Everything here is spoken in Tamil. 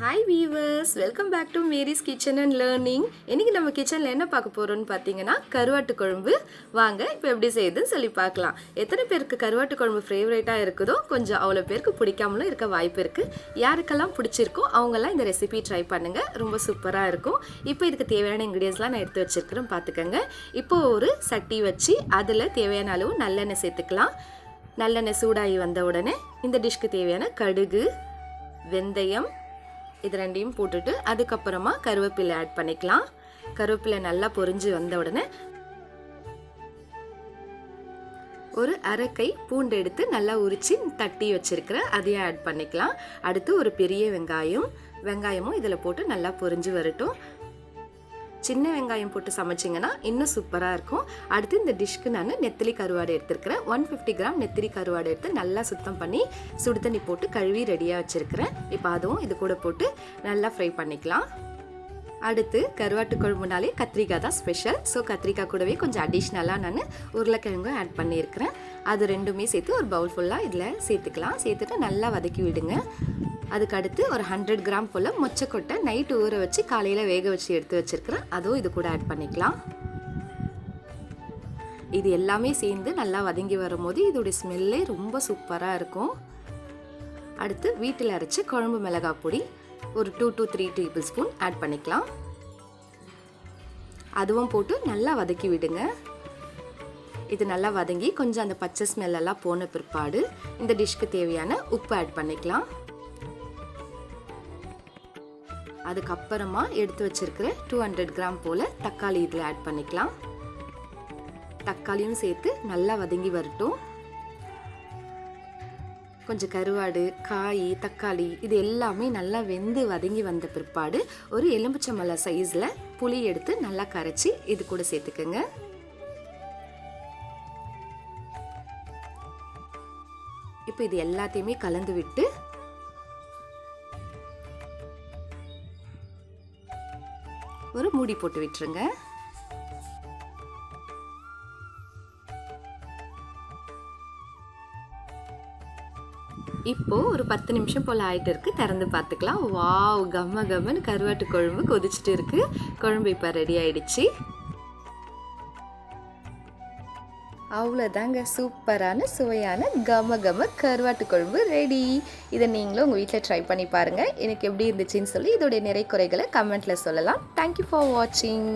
Hi viewers, welcome back to Mary's kitchen and learning. இன்றைக்கி நம்ம கிச்சனில் என்ன பார்க்க போகிறோன்னு பார்த்தீங்கன்னா கருவாட்டு குழம்பு. வாங்க இப்போ எப்படி செய்யுதுன்னு சொல்லி பார்க்கலாம். எத்தனை பேருக்கு கருவாட்டு குழம்பு ஃபேவரேட்டாக இருக்குதோ கொஞ்சம் அவ்வளோ பேருக்கு பிடிக்காமலும் இருக்க வாய்ப்பு இருக்குது. யாருக்கெல்லாம் பிடிச்சிருக்கோ அவங்கெல்லாம் இந்த ரெசிபி ட்ரை பண்ணுங்கள், ரொம்ப சூப்பராக இருக்கும். இப்போ இதுக்கு தேவையான இன்க்ரீடியன்ஸ்லாம் நான் எடுத்து வச்சுருக்கிறேன், பார்த்துக்கோங்க. இப்போது ஒரு சட்டி வச்சு அதில் தேவையான அளவு நல்லெண்ணெய் சேர்த்துக்கலாம். நல்லெண்ணெய் சூடாகி வந்த உடனே இந்த டிஷ்க்கு தேவையான கடுகு, வெந்தயம் இது ரெண்டையும் போட்டுட்டு அதுக்கப்புறமா கருவேப்பிலை ஆட் பண்ணிக்கலாம். கருவேப்பிலை நல்லா பொரிஞ்சு வந்த உடனே ஒரு அரைக்கை பூண்டு எடுத்து நல்லா உரித்து தட்டி வச்சிருக்கிறேன், அதையும் ஆட் பண்ணிக்கலாம். அடுத்து ஒரு பெரிய வெங்காயமும் இதில் போட்டு நல்லா பொரிஞ்சு வரட்டும். சின்ன வெங்காயம் போட்டு சமைச்சிங்கன்னா இன்னும் சூப்பராக இருக்கும். அடுத்து இந்த டிஷ்க்கு நான் நெத்திலி கருவாடு எடுத்துருக்கிறேன். 150 கிராம் நெத்திலி கருவாடு எடுத்து நல்லா சுத்தம் பண்ணி சுடு தண்ணி போட்டு கழுவி ரெடியாக வச்சுருக்கிறேன். இப்போ அதுவும் இது கூட போட்டு நல்லா ஃப்ரை பண்ணிக்கலாம். அடுத்து கருவாட்டு குழம்புனாலே கத்திரிக்காய் தான் ஸ்பெஷல். ஸோ கத்திரிக்காய் கூடவே கொஞ்சம் அடிஷ்னலாக நான் உருளைக்கிழங்கும் ஆட் பண்ணியிருக்கிறேன். அது ரெண்டுமே சேர்த்து ஒரு பவுல் ஃபுல்லாக இதில் சேர்த்துக்கலாம். சேர்த்துட்டு நல்லா வதக்கி விடுங்க. அதுக்கு அடுத்து ஒரு 100 கிராம் போல் மொச்சக்கொட்டை நைட்டு ஊற வச்சு காலையில் வேக வச்சு எடுத்து வச்சுருக்கிறேன், அதுவும் இது கூட ஆட் பண்ணிக்கலாம். இது எல்லாமே சேர்ந்து நல்லா வதங்கி வரும்போது இதோடைய ஸ்மெல்லே ரொம்ப சூப்பராக இருக்கும். அடுத்து வீட்டில் அரைச்சி குழம்பு மிளகாய் பொடி ஒரு 2 to 3 டேபிள் ஸ்பூன் ஆட் பண்ணிக்கலாம். அதுவும் போட்டு நல்லா வதக்கி விடுங்க. இது நல்லா வதங்கி கொஞ்சம் அந்த பச்சை ஸ்மெல்லெல்லாம் போன பிற்பாடு இந்த டிஷ்க்கு தேவையான உப்பு ஆட் பண்ணிக்கலாம். அதுக்கப்புறமா எடுத்து வச்சிருக்கிற 200 கிராம் போல் தக்காளி இதில் ஆட் பண்ணிக்கலாம். தக்காளியும் சேர்த்து நல்லா வதங்கி வரட்டும். கொஞ்சம் கருவாடு, காய், தக்காளி இது எல்லாமே நல்லா வெந்து வதங்கி வந்த பிற்பாடு ஒரு எலுமிச்சம்பழ சைஸில் புளி எடுத்து நல்லா கரைச்சி இது கூட சேர்த்துக்கோங்க. இப்போ இது எல்லாத்தையுமே கலந்து விட்டு ஒரு மூடி போட்டு விட்டுருங்க. இப்போ ஒரு 10 நிமிஷம் போல் ஆகிட்டு இருக்கு, திறந்து பார்த்துக்கலாம். வாவ், கம்ம கம்மன்னு கருவாட்டு குழம்பு கொதிச்சுட்டு இருக்கு. குழம்பு இப்போ ரெடி ஆயிடுச்சு. அவ்வளோதாங்க, சூப்பரான சுவையான கம கருவாட்டு குழம்பு ரெடி. இதை நீங்களும் உங்கள் வீட்டில் ட்ரை பண்ணி பாருங்கள். எனக்கு எப்படி இருந்துச்சுன்னு சொல்லி இதோடைய நிறை குறைகளை கமெண்ட்டில் சொல்லலாம். தேங்க்யூ ஃபார் வாட்சிங்.